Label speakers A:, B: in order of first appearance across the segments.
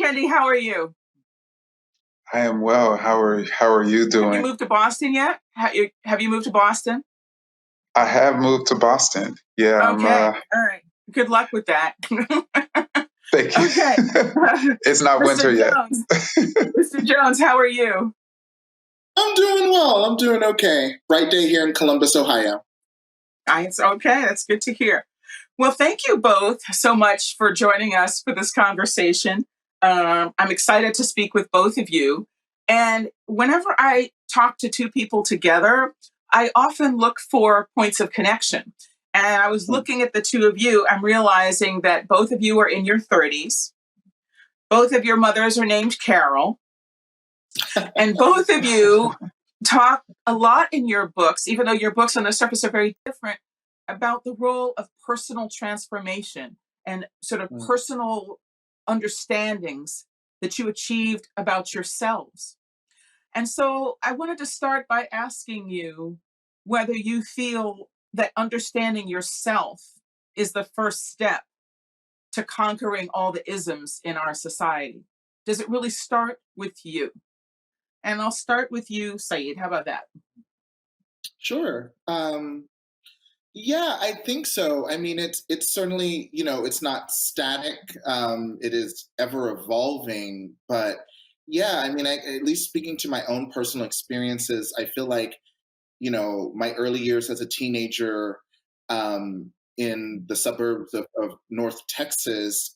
A: Kendi, how are you?
B: I am well. How are you
A: Have you
B: doing?
A: moved to Boston yet? Have you moved to Boston?
B: I have moved to Boston. Yeah,
A: Okay, all right. Good luck with that.
B: thank you.
A: Okay,
B: It's not
A: Mr.
B: winter yet.
A: Jones. Mr. Jones, how are you?
C: I'm doing well. I'm doing okay. Bright day here in Columbus, Ohio.
A: It's okay. That's good to hear. Well, thank you both so much for joining us for this conversation. I'm excited to speak with both of you. And whenever I talk to two people together, I often look for points of connection. And I was looking at the two of you, I'm realizing that both of you are in your 30s. Both of your mothers are named Carol. And both of you talk a lot in your books, even though your books on the surface are very different, about the role of personal transformation and sort of personal understandings that you achieved about yourselves. And so I wanted to start by asking you whether you feel that understanding yourself is the first step to conquering all the isms in our society. Does it really start with you? And I'll start with you, Saeed. How about that?
C: Sure. Yeah, I think so. I mean, it's certainly, it's not static. It is ever evolving. But yeah, I mean, at least speaking to my own personal experiences, I feel like, my early years as a teenager in the suburbs of North Texas,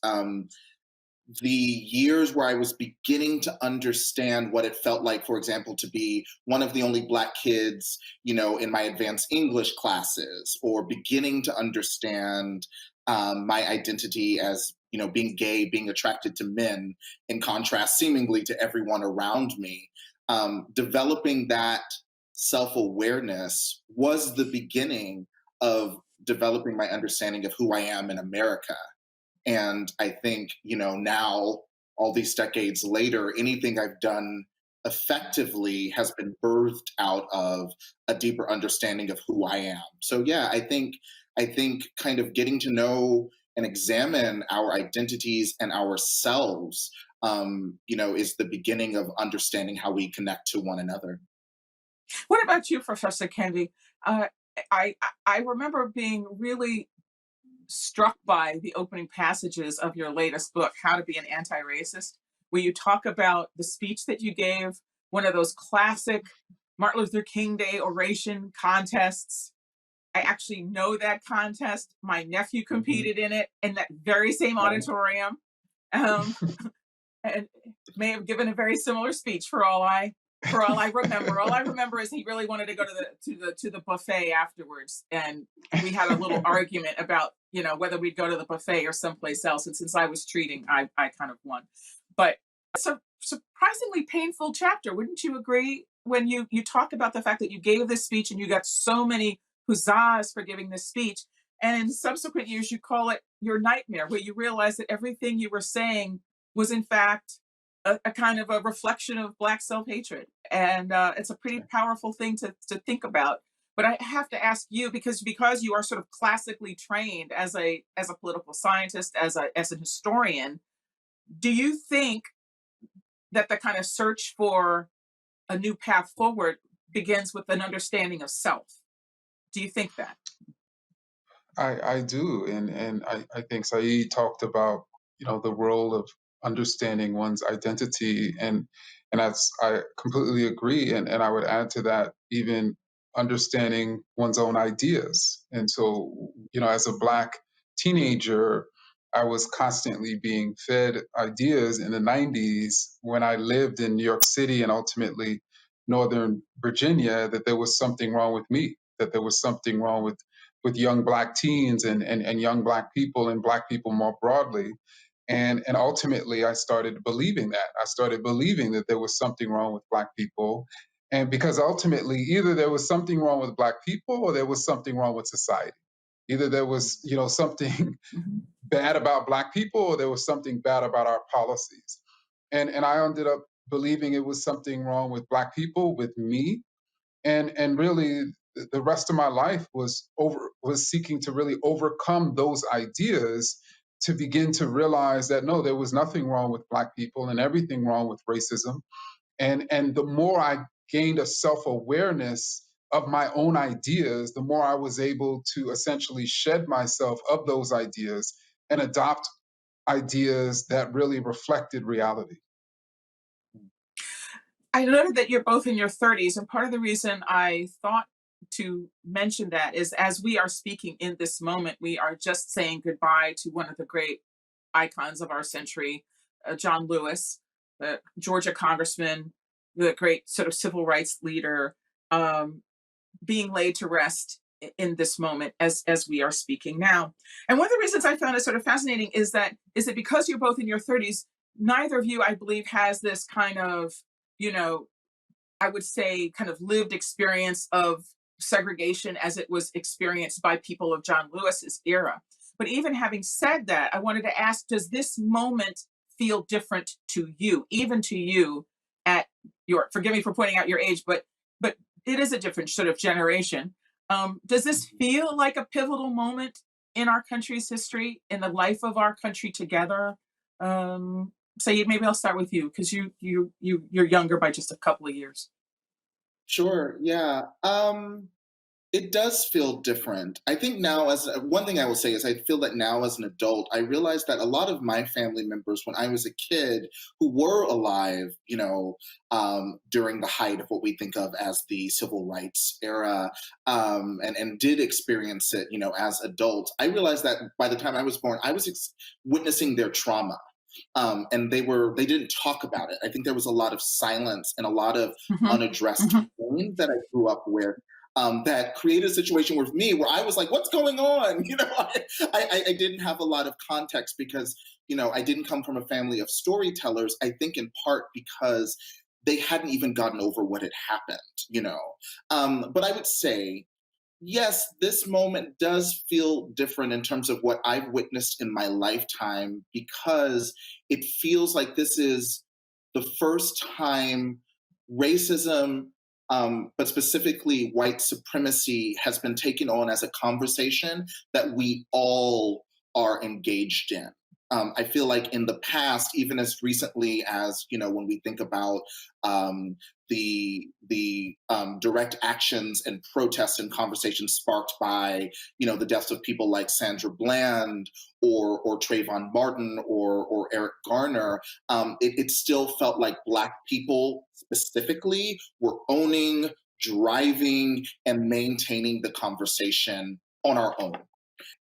C: the years where I was beginning to understand what it felt like, for example, to be one of the only Black kids, in my advanced English classes, or beginning to understand my identity as, being gay, being attracted to men, in contrast, seemingly, to everyone around me. Developing that self awareness was the beginning of developing my understanding of who I am in America. And I think, now, all these decades later, anything I've done effectively has been birthed out of a deeper understanding of who I am. So yeah, I think kind of getting to know and examine our identities and ourselves, is the beginning of understanding how we connect to one another.
A: What about you, Professor Kendi? Uh, I I remember being really struck by the opening passages of your latest book, How to Be an Antiracist, where you talk about the speech that you gave, one of those classic Martin Luther King Day oration contests. I actually know that contest. My nephew
C: Mhm.
A: competed in that very same
C: Right.
A: auditorium, um, and may have given a very similar speech for all I remember. All I remember is he really wanted to go to the buffet afterwards, and we had a little argument about whether we'd go to the buffet or someplace else. And since I was treating, I kind of won. But it's a surprisingly painful chapter, wouldn't you agree? When you talk about the fact that you gave this speech and you got so many huzzas for giving this speech, and in subsequent years you call it your nightmare, where you realize that everything you were saying was in fact a kind of a reflection of Black self-hatred. And it's a pretty powerful thing to think about. But I have to ask you, because you are sort of classically trained as a political scientist, as a historian, do you think that the kind of search for a new path forward begins with an understanding of self? Do you think that?
B: I do, and I think Saeed talked about the role of understanding one's identity, and I completely agree, and I would add to that even understanding one's own ideas. And so as a Black teenager, I was constantly being fed ideas in the 90s when I lived in New York City and ultimately Northern Virginia, that there was something wrong with me, that there was something wrong with young Black teens and young Black people and Black people more broadly. And ultimately, I started believing that. I started believing that there was something wrong with Black people. And because ultimately, either there was something wrong with Black people or there was something wrong with society. Either there was, something
A: Mhm.
B: bad about Black people or there was something bad about our policies. And I ended up believing it was something wrong with Black people, with me, and really the rest of my life was seeking to really overcome those ideas to begin to realize that no, there was nothing wrong with Black people and everything wrong with racism. And the more I gained a self-awareness of my own ideas, the more I was able to essentially shed myself of those ideas and adopt ideas that really reflected reality.
A: I noted that you're both in your 30s, and part of the reason I thought to mention that is as we are speaking in this moment, we are just saying goodbye to one of the great icons of our century, John Lewis, the Georgia congressman, the great sort of civil rights leader, um, being laid to rest in this moment as we are speaking now. And one of the reasons I found it sort of fascinating is that because you're both in your 30s, neither of you, I believe, has this kind of, you know, I would say kind of lived experience of segregation as it was experienced by people of John Lewis's era. But even having said that, I wanted to ask, does this moment feel different to you, even to you at your, forgive me for pointing out your age, but it is a different sort of generation. Does this feel like a pivotal moment in our country's history, in the life of our country together? Saeed, maybe I'll start with you because you're younger by just a couple of years.
C: Sure. Yeah. It does feel different. I think now, as one thing I will say is, I feel that now as an adult, I realize that a lot of my family members, when I was a kid, who were alive, during the height of what we think of as the civil rights era, and did experience it, as adults, I realized that by the time I was born, I was witnessing their trauma. And they didn't talk about it. I think there was a lot of silence and a lot of
A: Mhm,
C: unaddressed
A: mhm,
C: pain that I grew up with, that created a situation with me where I was like, "What's going on?" I didn't have a lot of context because I didn't come from a family of storytellers. I think in part because they hadn't even gotten over what had happened. But I would say, yes, this moment does feel different in terms of what I've witnessed in my lifetime, because it feels like this is the first time racism, but specifically white supremacy, has been taken on as a conversation that we all are engaged in. I feel like in the past, even as recently as when we think about um, the direct actions and protests and conversations sparked by the deaths of people like Sandra Bland or Trayvon Martin or Eric Garner, it still felt like Black people specifically were owning, driving, and maintaining the conversation on our own.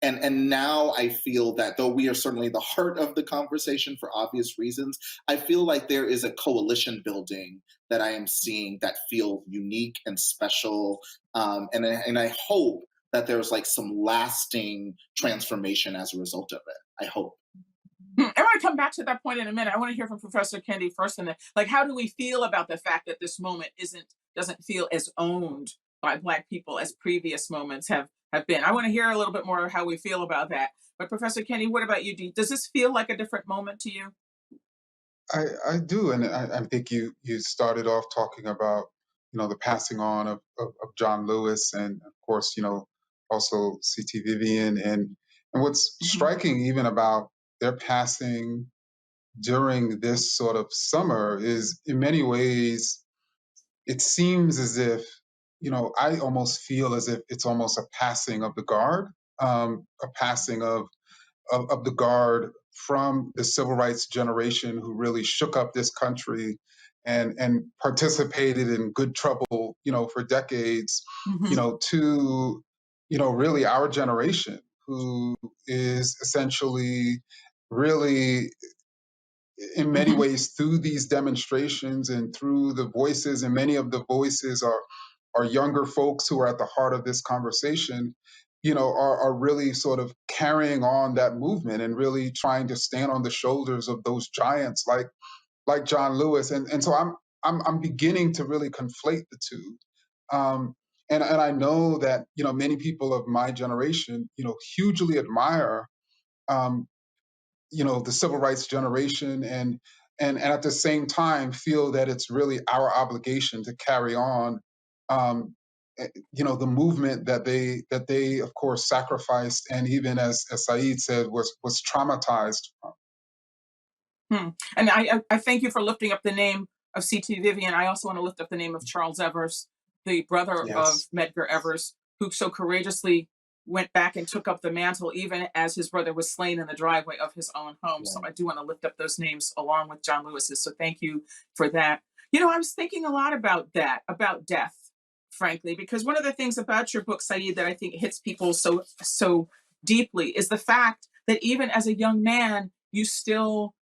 C: And now I feel that though we are certainly the heart of the conversation for obvious reasons, I feel like there is a coalition building that I am seeing that feels unique and special, and I hope that there's like some lasting transformation as a result of it. I hope.
A: I want to come back to that point in a minute. I want to hear from Professor Kendi first, and then, like, how do we feel about the fact that this moment doesn't feel as owned by Black people as previous moments have been? I want to hear a little bit more of how we feel about that. But Professor Kendi, what about you? Does this feel like a different moment to you?
B: I do, and I think you started off talking about the passing on of John Lewis, and of course also C.T. Vivian, and what's
A: Mhm,
B: striking even about their passing during this sort of summer is in many ways it seems as if I almost feel as if it's almost a passing of the guard, a passing of the guard from the civil rights generation who really shook up this country and participated in good trouble, for decades,
A: mhm,
B: to, really our generation who is essentially really in many
A: mhm,
B: ways through these demonstrations and through the voices, and many of the voices are younger folks who are at the heart of this conversation, are really sort of carrying on that movement and really trying to stand on the shoulders of those giants like John Lewis. And so I'm beginning to really conflate the two. Um, and I know that, many people of my generation, hugely admire um, the civil rights generation, and at the same time feel that it's really our obligation to carry on, um, the movement that they of course sacrificed, and even as Saeed said, was traumatized from.
A: And I thank you for lifting up the name of C.T. Vivian. I also want to lift up the name of Charles Evers, the brother of
B: Yes.
A: Medgar Evers, who so courageously went back and took up the mantle, even as his brother was slain in the driveway of his own home. So
C: Right.
A: I do want to lift up those names along with John Lewis's. So thank you for that. I was thinking a lot about that, about death, frankly, because one of the things about your book, Saeed, that I think hits people so deeply is the fact that even as a young man, you still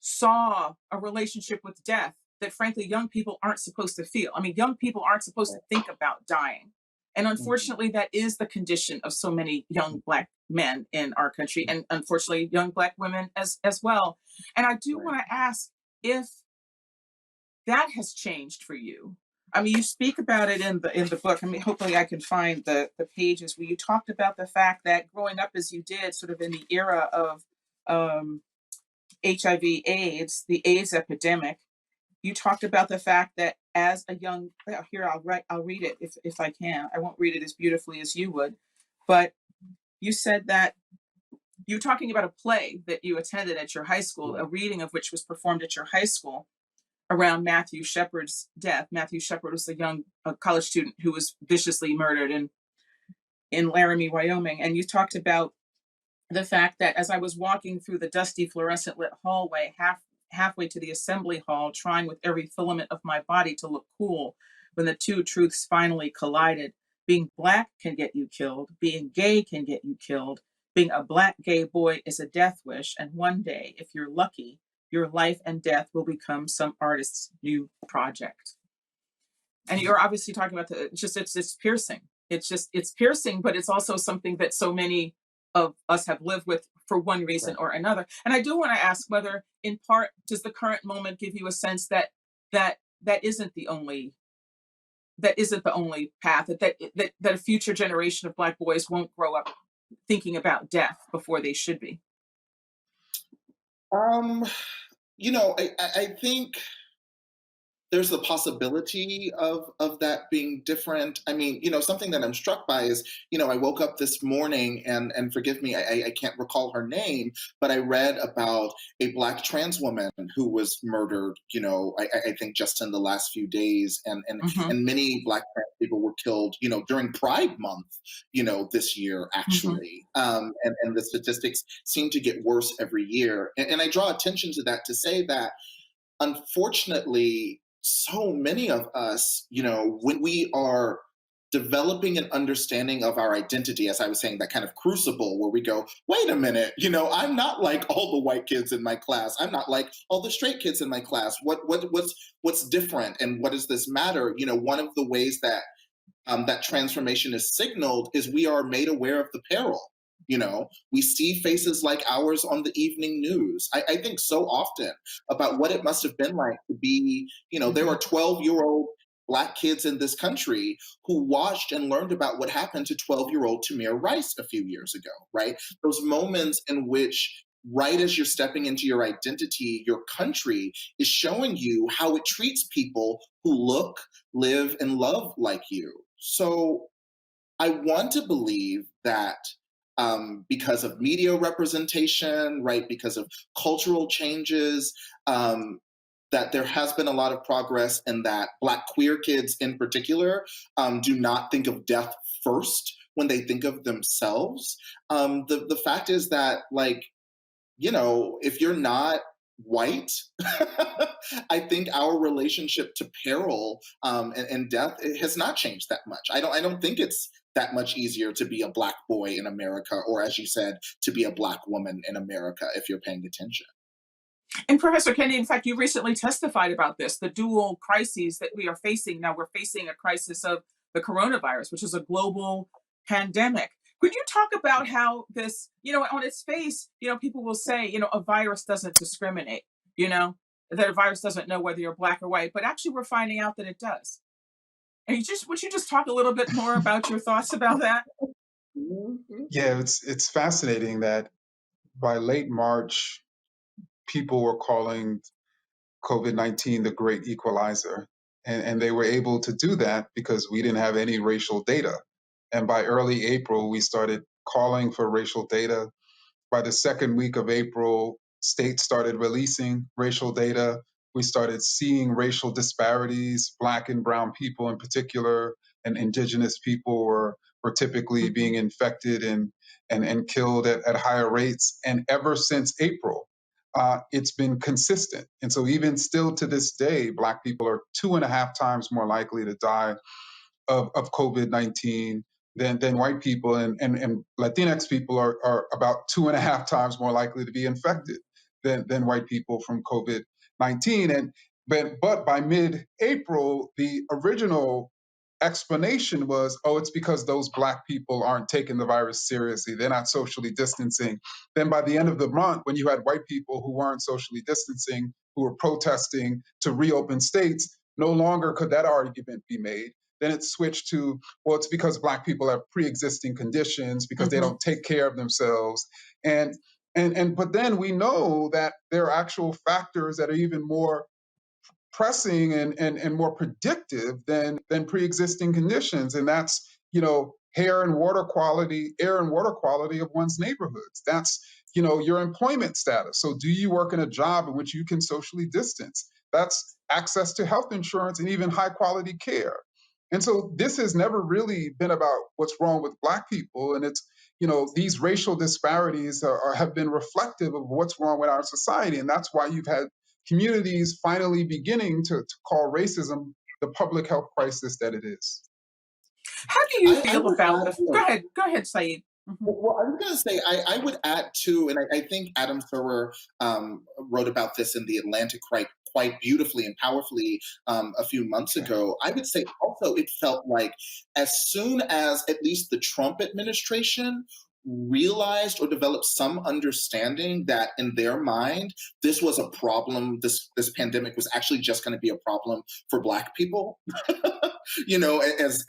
A: saw a relationship with death that frankly young people aren't supposed to feel. I mean, young people aren't supposed to think about dying. And
C: Mhm.
A: unfortunately, that is the condition of so many young Black men in our country, and unfortunately, young Black women as well. And I do
C: Right.
A: want to ask if that has changed for you. I mean, you speak about it in the book. I mean, hopefully, I can find the pages where you talked about the fact that growing up as you did, sort of in the era of um, HIV/AIDS, the AIDS epidemic, you talked about the fact that as a young here I'll read it if I can. I won't read it as beautifully as you would, but you said that you were talking about a play that you attended at your high school,
C: Right.
A: a reading of which was performed at your high school around Matthew Shepard's death. Matthew Shepard was the young college student who was viciously murdered in Laramie, Wyoming, and you talked about the fact that as I was walking through the dusty fluorescent lit hallway, halfway to the assembly hall, trying with every filament of my body to look cool, when the two truths finally collided. Being Black can get you killed, being gay can get you killed. Being a Black gay boy is a death wish, and one day, if you're lucky, your life and death will become some artist's new project. And you're obviously talking about it's piercing. It's piercing, but it's also something that so many of us have lived with for one reason
C: Right.
A: or another. And I do want to ask whether, in part, does the current moment give you a sense that isn't the only path, that a future generation of Black boys won't grow up thinking about death before they should be?
C: Um, I think there's the possibility of that being different. I mean, something that I'm struck by is, I woke up this morning, and forgive me, I can't recall her name, but I read about a Black trans woman who was murdered. I think just in the last few days,
A: Mm-hmm,
C: and many Black trans people were killed. During Pride Month. This year
A: mm-hmm,
C: actually, and the statistics seem to get worse every year. And I draw attention to that to say that unfortunately, so many of us, when we are developing an understanding of our identity, as I was saying, that kind of crucible where we go, wait a minute, I'm not like all the white kids in my class. I'm not like all the straight kids in my class. What's different, and what does this matter? One of the ways that that transformation is signaled is we are made aware of the peril. We see faces like ours on the evening news. I think so often about what it must have been like to be, there
A: mm-hmm,
C: are 12-year-old Black kids in this country who watched and learned about what happened to 12-year-old Tamir Rice a few years ago, right? Those moments in which, right as you're stepping into your identity, your country is showing you how it treats people who look, live, and love like you. So I want to believe that because of media representation, right, because of cultural changes, that there has been a lot of progress, and that Black queer kids in particular do not think of death first when they think of themselves. The fact is that, like, if you're not white, I think our relationship to peril and death, it has not changed that much. I don't think it's that much easier to be a Black boy in America, or as you said, to be a Black woman in America, if you're paying attention.
A: And Professor Kendi, in fact, you recently testified about this, the dual crises that we are facing. Now we're facing a crisis of the coronavirus, which is a global pandemic. Could you talk about how this, on its face, people will say, a virus doesn't discriminate, that a virus doesn't know whether you're Black or white, but actually we're finding out that it does. And would you just talk a little bit more about your thoughts about that?
C: Mhm.
B: Yeah, it's fascinating that by late March, people were calling COVID-19 the great equalizer. And they were able to do that because we didn't have any racial data. And by early April, we started calling for racial data. By the second week of April, states started releasing racial data. We started seeing racial disparities. Black and brown people in particular, and indigenous people were typically being infected and killed at higher rates. And ever since April, it's been consistent. And so even still to this day, Black people are 2.5 times more likely to die of COVID-19 than white people, and Latinx people are about 2.5 times more likely to be infected than white people from COVID-19. But by mid-April, the original explanation was, oh, it's because those Black people aren't taking the virus seriously. They're not socially distancing. Then by the end of the month, when you had white people who weren't socially distancing, who were protesting to reopen states, no longer could that argument be made. Then it switched to, well, it's because Black people have pre-existing conditions, because they don't take care of themselves. But then we know that there are actual factors that are even more pressing and more predictive than pre-existing conditions. And that's, air and water quality of one's neighborhoods. That's, your employment status. So do you work in a job in which you can socially distance? That's access to health insurance and even high quality care. And so this has never really been about what's wrong with Black people. And it's, these racial disparities have been reflective of what's wrong with our society. And that's why you've had communities finally beginning to call racism the public health crisis that it is.
A: How do you
C: I
A: feel
C: would
A: about
C: add,
A: go ahead, Saeed.
C: well, I was going to say, I would add too, and I think Adam Thurber wrote about this in The Atlantic quite beautifully and powerfully a few months ago. I would say also it felt like as soon as at least the Trump administration realized or developed some understanding that in their mind this was a problem, this pandemic was actually just going to be a problem for Black people, as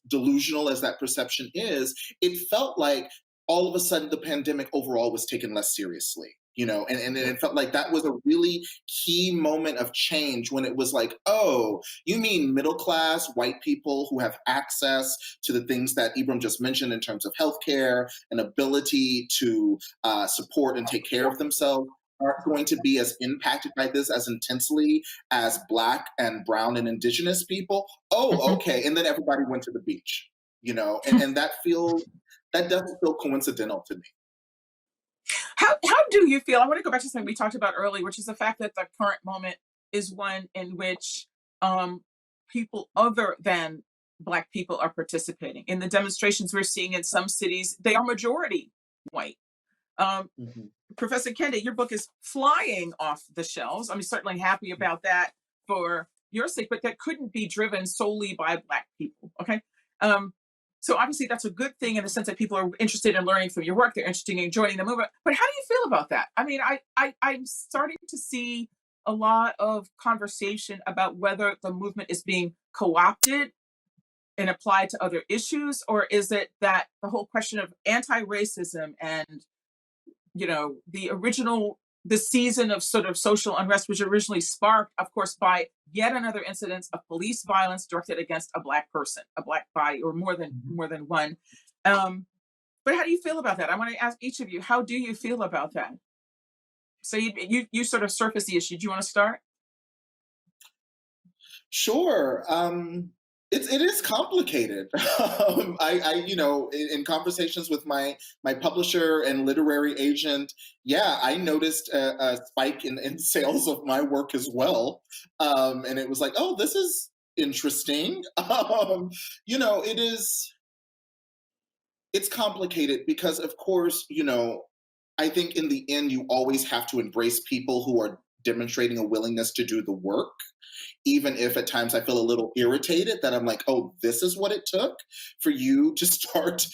C: delusional as that perception is, it felt like all of a sudden the pandemic overall was taken less seriously. And it felt like that was a really key moment of change when it was like, oh, you mean middle class white people who have access to the things that Ibram just mentioned in terms of healthcare and ability to support and take care of themselves aren't going to be as impacted by this as intensely as Black and brown and indigenous people. Oh, okay. And then everybody went to the beach, and that doesn't feel coincidental to me.
A: How do you feel? I want to go back to something we talked about earlier, which is the fact that the current moment is one in which people other than Black people are participating. In the demonstrations we're seeing in some cities, they are majority white. Professor Kendi, your book is flying off the shelves. I'm certainly happy about that for your sake, but that couldn't be driven solely by Black people, okay? So obviously that's a good thing in the sense that people are interested in learning from your work. They're interested in joining the movement. But how do you feel about that? I mean, I'm starting to see a lot of conversation about whether the movement is being co-opted and applied to other issues, or is it that the whole question of anti-racism and, the season of sort of social unrest was originally sparked, of course, by yet another incident of police violence directed against a Black person, a Black body, or more than one. But how do you feel about that? I want to ask each of you, how do you feel about that? So you sort of surface the issue. Do you want to start?
C: Sure. It is complicated. In conversations with my publisher and literary agent, I noticed a spike in sales of my work as well, and it was like, oh, this is interesting. It's complicated because, of course, I think in the end you always have to embrace people who are demonstrating a willingness to do the work. Even if at times I feel a little irritated that I'm like, oh, this is what it took for you to start,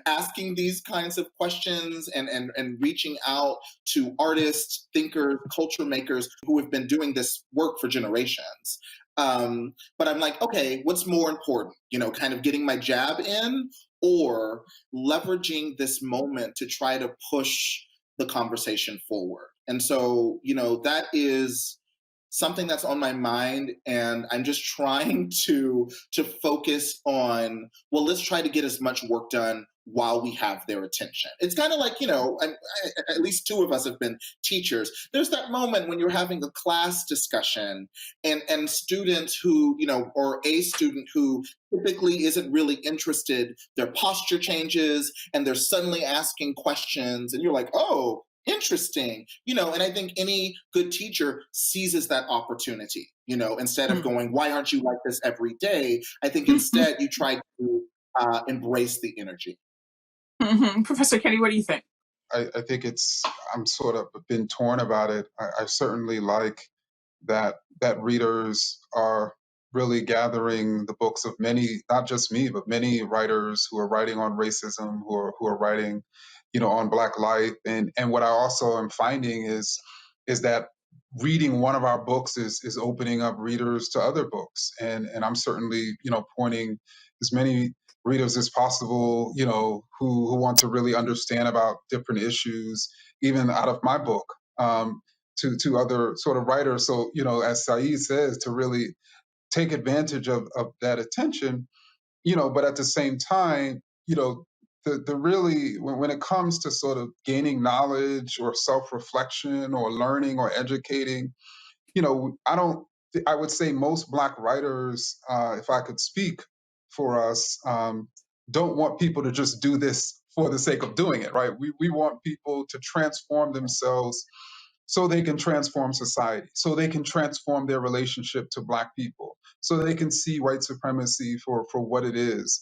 C: asking these kinds of questions and reaching out to artists, thinkers, culture makers who have been doing this work for generations. But I'm like, okay, what's more important? Kind of getting my jab in or leveraging this moment to try to push the conversation forward. And so, that is something that's on my mind, and I'm just trying to focus on, well, let's try to get as much work done while we have their attention. It's kind of like, at least two of us have been teachers. There's that moment when you're having a class discussion, and students who, or a student who typically isn't really interested, their posture changes and they're suddenly asking questions, and you're like, oh, interesting. And I think any good teacher seizes that opportunity, instead of going, why aren't you like this every day? I think instead you try to embrace the energy.
A: Professor Kendi, what do you think?
B: I think I'm sort of been torn about it. I certainly like that readers are really gathering the books of many, not just me, but many writers who are writing on racism, who are writing, on Black life. And what I also am finding is that reading one of our books is opening up readers to other books. And I'm certainly, pointing as many readers as possible, who want to really understand about different issues, even out of my book. To other sort of writers. So, as Saeed says, to really take advantage of that attention, but at the same time, the really, when it comes to sort of gaining knowledge or self-reflection or learning or educating, I would say most Black writers, if I could speak for us, don't want people to just do this for the sake of doing it, right? We want people to transform themselves so they can transform society, so they can transform their relationship to Black people, so they can see white supremacy for what it is,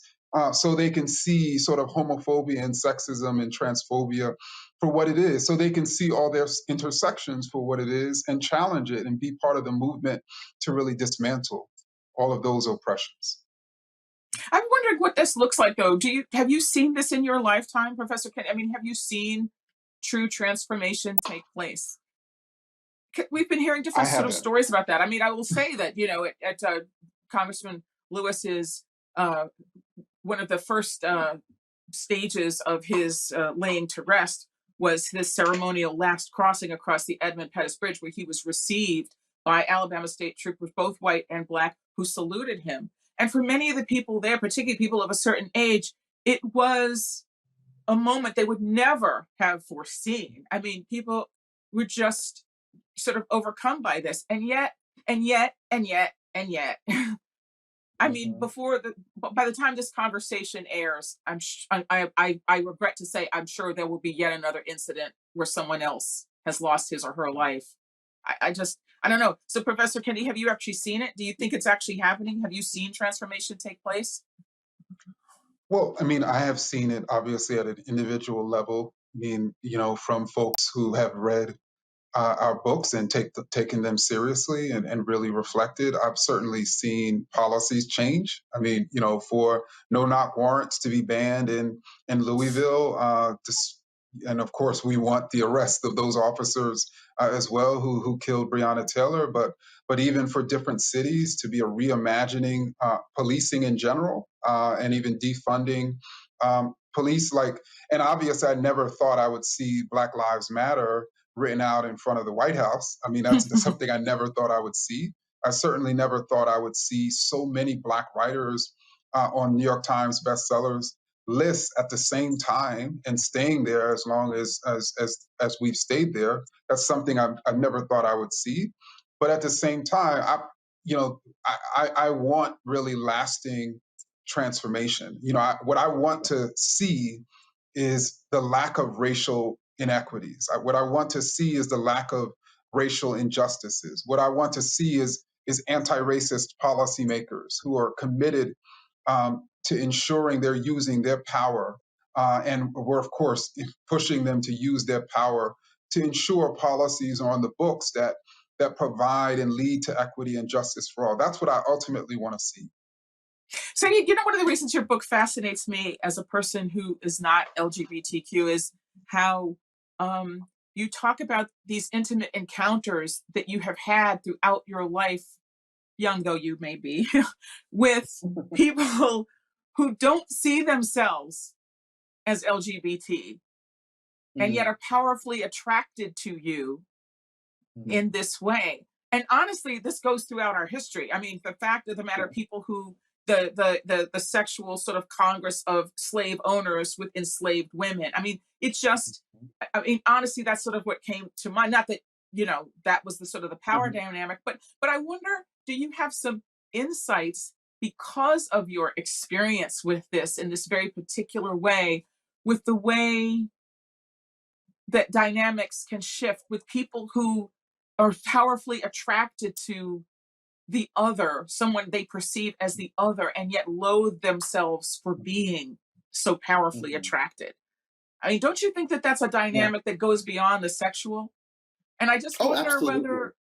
B: so they can see sort of homophobia and sexism and transphobia for what it is, so they can see all their intersections for what it is and challenge it and be part of the movement to really dismantle all of those oppressions.
A: I'm wondering what this looks like, though. Have you seen this in your lifetime, Professor Kendi? I mean, have you seen true transformation take place? We've been hearing
B: I
A: different sort of
B: haven't.
A: stories about that. I mean, I will say that, at Congressman Lewis's, one of the first stages of his laying to rest was his ceremonial last crossing across the Edmund Pettus Bridge, where he was received by Alabama state troopers, both white and Black, who saluted him. And for many of the people there, particularly people of a certain age, it was a moment they would never have foreseen. I mean, people were just sort of overcome by this. And yet, and yet, and yet, and yet, I mean, by the time this conversation airs, I regret to say, I'm sure there will be yet another incident where someone else has lost his or her life. I don't know. So, Professor Kendi, have you actually seen it? Do you think it's actually happening? Have you seen transformation take place?
B: Well, I mean, I have seen it obviously at an individual level. I mean, from folks who have read our books and taken them seriously and really reflected. I've certainly seen policies change. I mean, for no-knock warrants to be banned in Louisville, and of course, we want the arrest of those officers as well who killed Breonna Taylor. But even for different cities to be a reimagining policing in general, and even defunding police. And obviously, I never thought I would see Black Lives Matter written out in front of the White House. I mean, that's something I never thought I would see. I certainly never thought I would see so many Black writers on New York Times bestsellers lists at the same time and staying there as long as we've stayed there. That's something I've never thought I would see. But at the same time, I want really lasting transformation. What I want to see is the lack of racial inequities. What I want to see is the lack of racial injustices. What I want to see is anti-racist policymakers who are committed to ensuring they're using their power, and we're of course pushing them to use their power to ensure policies are on the books that provide and lead to equity and justice for all. That's what I ultimately want to see.
A: So, one of the reasons your book fascinates me as a person who is not LGBTQ is how you talk about these intimate encounters that you have had throughout your life, young though you may be, with people who don't see themselves as LGBT and yet are powerfully attracted to you in this way. And honestly, this goes throughout our history. I mean, the fact of the matter, people who the sexual sort of congress of slave owners with enslaved women. I mean, it's just, I mean, honestly, that's sort of what came to mind. Not that, that was the sort of the power
C: Mhm.
A: dynamic, but I wonder, do you have some insights because of your experience with this in this very particular way, with the way that dynamics can shift with people who are powerfully attracted to the other, someone they perceive as the other, and yet loathe themselves for being so powerfully
C: Mhm.
A: attracted. I mean, don't you think that that's a
C: Yeah.
A: dynamic that goes beyond the sexual? And I just
C: Oh,
A: wonder
C: absolutely.
A: whether,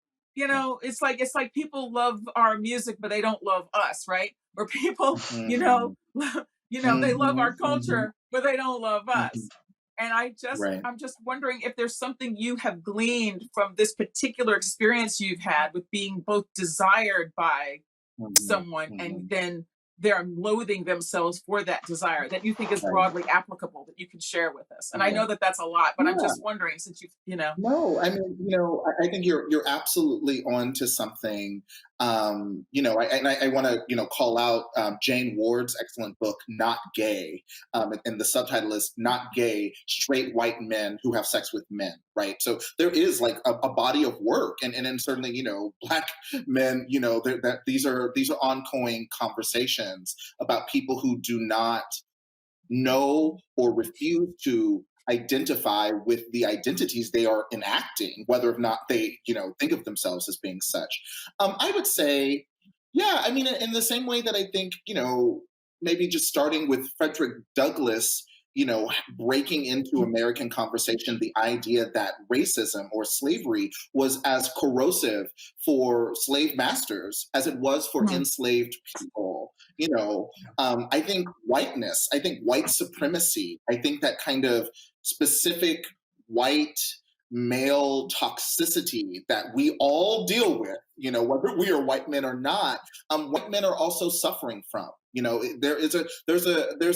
A: it's like people love our music, but they don't love us, right? Or people,
C: Mhm.
A: they love
C: Mhm.
A: our
C: Mhm.
A: culture, but they don't love
C: Mhm.
A: us. And
C: Right.
A: I'm just wondering if there's something you have gleaned from this particular experience you've had with being both desired by
C: Mhm.
A: someone and
C: Mhm.
A: then they're loathing themselves for that desire that you think is
C: Right.
A: broadly applicable that you can share with us. And I know
C: Right.
A: that that's a lot, but I'm
C: Yeah.
A: just wondering since you've.
C: No, I mean, I think you're absolutely on to something. I want to, call out Jane Ward's excellent book, Not Gay, and the subtitle is "Not Gay: Straight White Men Who Have Sex with Men." Right. So there is like a body of work, and then certainly, black men, that these are ongoing conversations about people who do not know or refuse to identify with the identities they are enacting, whether or not they, think of themselves as being such. I would say, yeah, I mean, in the same way that I think, maybe just starting with Frederick Douglass, breaking into American conversation the idea that racism or slavery was as corrosive for slave masters as it was for
A: Mhm.
C: enslaved people. I think whiteness, I think white supremacy, I think that kind of specific white male toxicity that we all deal with, whether we are white men or not, white men are also suffering from. There's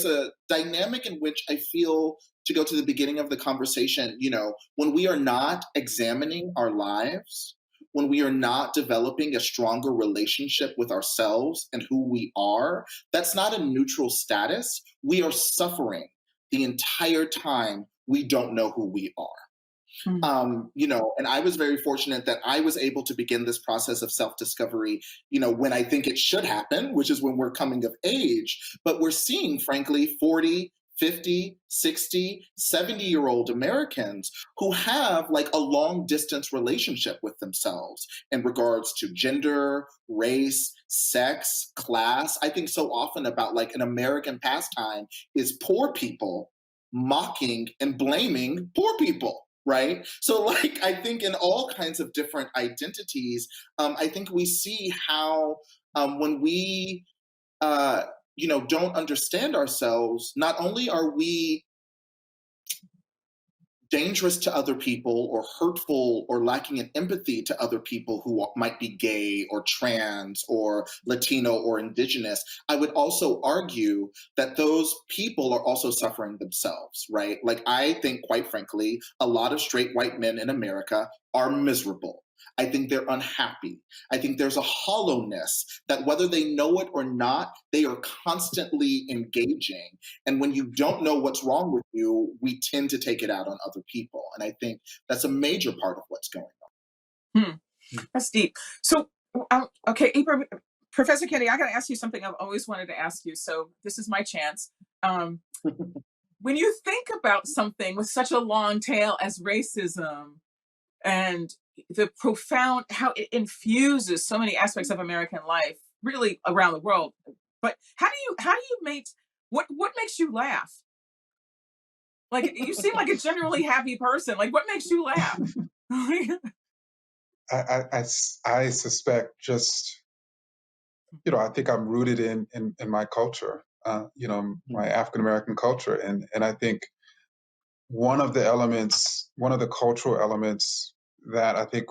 C: a dynamic in which I feel, to go to the beginning of the conversation, when we are not examining our lives, when we are not developing a stronger relationship with ourselves and who we are, that's not a neutral status. We are suffering the entire time we don't know who we are.
A: Mm.
C: And I was very fortunate that I was able to begin this process of self-discovery, when I think it should happen, which is when we're coming of age. But we're seeing, frankly, 40, 50, 60, 70-year-old Americans who have like a long distance relationship with themselves in regards to gender, race, sex, class. I think so often about like an American pastime is poor people mocking and blaming poor people, right? So like I think in all kinds of different identities, I think we see how when we don't understand ourselves, not only are we dangerous to other people or hurtful or lacking in empathy to other people who might be gay or trans or Latino or indigenous, I would also argue that those people are also suffering themselves, right? Like, I think, quite frankly, a lot of straight white men in America are miserable. I think they're unhappy. I think there's a hollowness that, whether they know it or not, they are constantly engaging. And when you don't know what's wrong with you, we tend to take it out on other people. And I think that's a major part of what's going
A: Hmm.
C: on.
A: That's deep. So, okay, Professor Kendi, I got to ask you something I've always wanted to ask you. So this is my chance. Um, when you think about something with such a long tail as racism and the profound how it infuses so many aspects of American life, really around the world, but how do you make what makes you laugh? Like you seem like a generally happy person. Like what makes you laugh?
B: I suspect just, I think I'm rooted in my culture, my
C: Mhm.
B: African American culture, and I think one of the cultural elements that I think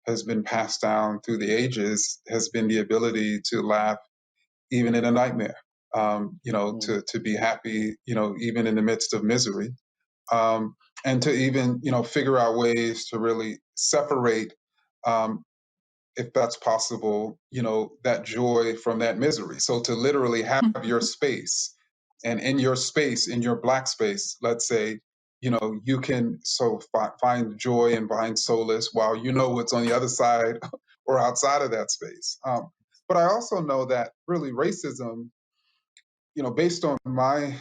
B: has been passed down through the ages has been the ability to laugh even in a nightmare,
C: Mhm.
B: to be happy, even in the midst of misery, um, and to even, figure out ways to really separate, um, if that's possible, that joy from that misery. So to literally have your space, and in your space, in your Black space, let's say, you can find joy and find solace while you know what's on the other side or outside of that space. But I also know that really racism, based on my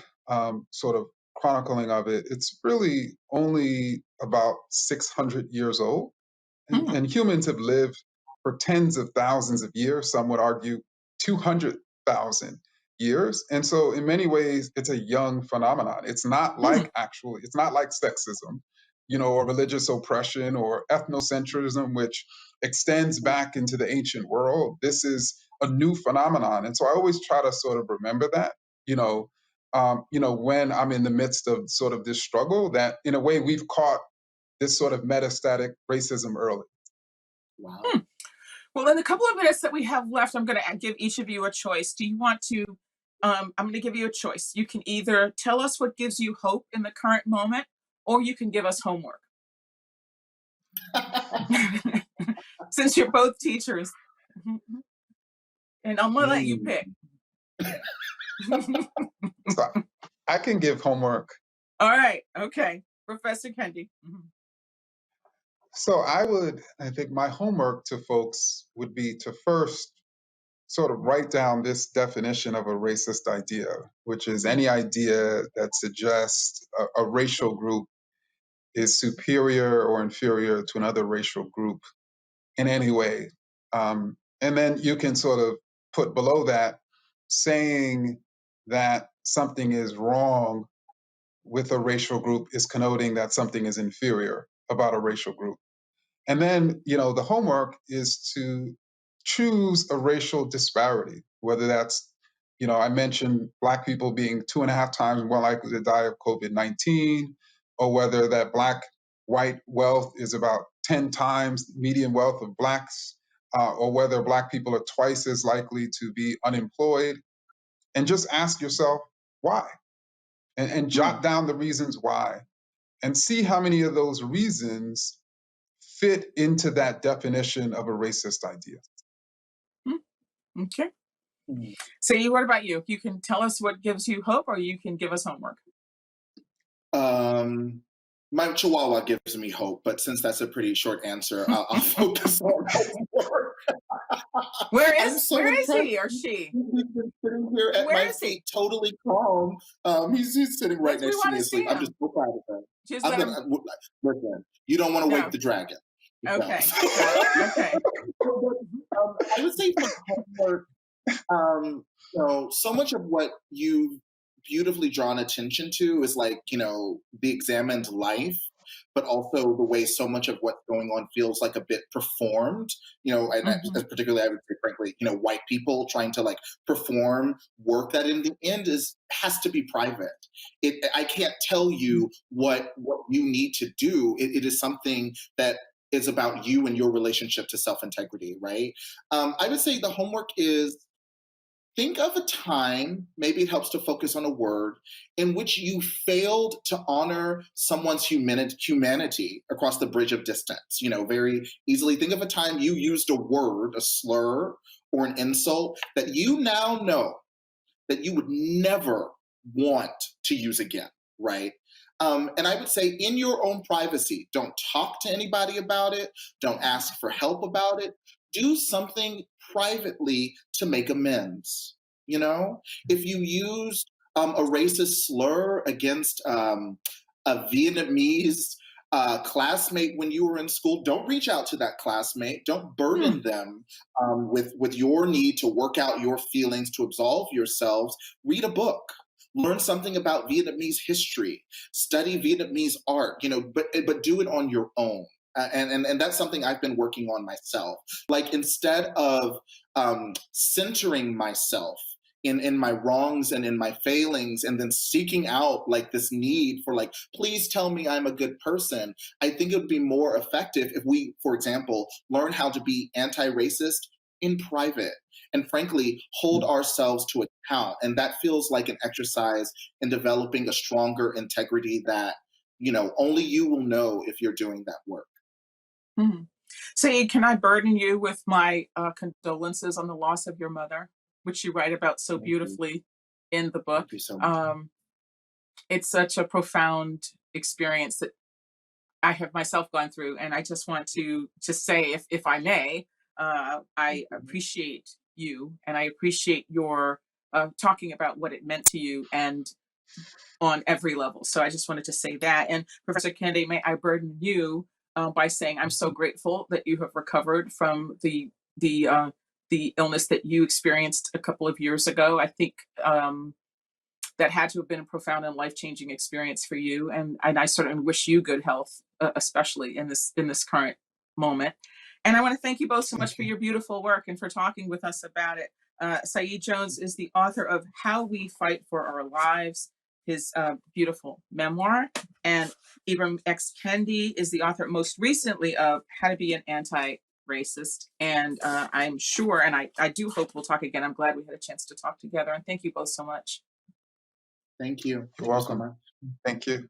B: sort of chronicling of it, it's really only about 600 years old. And humans have lived for tens of thousands of years, some would argue 200,000 years. And so, in many ways, it's a young phenomenon. It's not like it's not like sexism, or religious oppression or ethnocentrism, which extends back into the ancient world. This is a new phenomenon. And so, I always try to sort of remember that, when I'm in the midst of sort of this struggle, that in a way we've caught this sort of metastatic racism early.
C: Wow.
A: Well, in the couple of minutes that we have left, I'm going to give each of you a choice. Do you want to, I'm going to give you a choice. You can either tell us what gives you hope in the current moment, or you can give us homework. Since you're both teachers. And I'm going to let you pick.
B: So I can give homework.
A: All right. Okay. Professor Kendi.
B: So I think my homework to folks would be to first sort of write down this definition of a racist idea, which is any idea that suggests a racial group is superior or inferior to another racial group in any way. And then you can sort of put below that saying that something is wrong with a racial group is connoting that something is inferior about a racial group. And then, the homework is to choose a racial disparity, whether that's, I mentioned Black people being 2.5 times more likely to die of COVID-19, or whether that Black white wealth is about 10 times the median wealth of Blacks, or whether Black people are twice as likely to be unemployed. And just ask yourself, why? And jot down the reasons why, and see how many of those reasons fit into that definition of a racist idea.
A: Okay. Saeed, what about you? You can tell us what gives you hope, or you can give us homework.
C: My Chihuahua gives me hope, but since that's a pretty short answer, I'll focus on homework.
A: Where is he or she?
C: He's been sitting here at my feet, totally calm. He's sitting right next to me asleep. I'm just so proud of him. Listen, you don't want to wake the dragon.
A: Okay. Okay.
C: I would say for homework, so much of what you've beautifully drawn attention to is like, the examined life, but also the way so much of what's going on feels like a bit performed, and particularly I would say, frankly, white people trying to like perform work that in the end has to be private. I can't tell you what you need to do. It is something that is about you and your relationship to self-integrity, right? I would say the homework is, think of a time, maybe it helps to focus on a word, in which you failed to honor someone's humanity across the bridge of distance. Very easily think of a time you used a word, a slur, or an insult that you now know that you would never want to use again, right? And I would say in your own privacy, don't talk to anybody about it. Don't ask for help about it. Do something privately to make amends. If you used a racist slur against a Vietnamese classmate when you were in school, don't reach out to that classmate. Don't burden them with your need to work out your feelings, to absolve yourselves. Read a book. Learn something about Vietnamese history. Study Vietnamese art. But do it on your own. And that's something I've been working on myself. Like, instead of centering myself in my wrongs and in my failings, and then seeking out like this need for like, please tell me I'm a good person, I think it would be more effective if we, for example, learn how to be anti-racist in private, and frankly, hold ourselves to account. And that feels like an exercise in developing a stronger integrity that, only you will know if you're doing that work.
A: Saeed, can I burden you with my condolences on the loss of your mother, which you write about so
C: Thank you.
A: beautifully in the book?
C: Thank you so much.
A: It's such a profound experience that I have myself gone through, and I just want to say, if I may, I appreciate you, and I appreciate your talking about what it meant to you, and on every level. So I just wanted to say that. And Professor Kendi, may I burden you by saying I'm so grateful that you have recovered from the illness that you experienced a couple of years ago. I think that had to have been a profound and life-changing experience for you. And I certainly wish you good health, especially in this current moment. And I want to thank you both so much
B: Thank
A: for
B: you.
A: your beautiful work and for talking with us about it. Saeed Jones is the author of How We Fight for Our Lives, his beautiful memoir. And Ibram X. Kendi is the author most recently of How to Be an Anti-Racist. And I'm sure, and I do hope we'll talk again. I'm glad we had a chance to talk together. And thank you both so much.
C: Thank you.
B: You're
C: Thank you so
B: welcome.
C: much.
B: Thank you.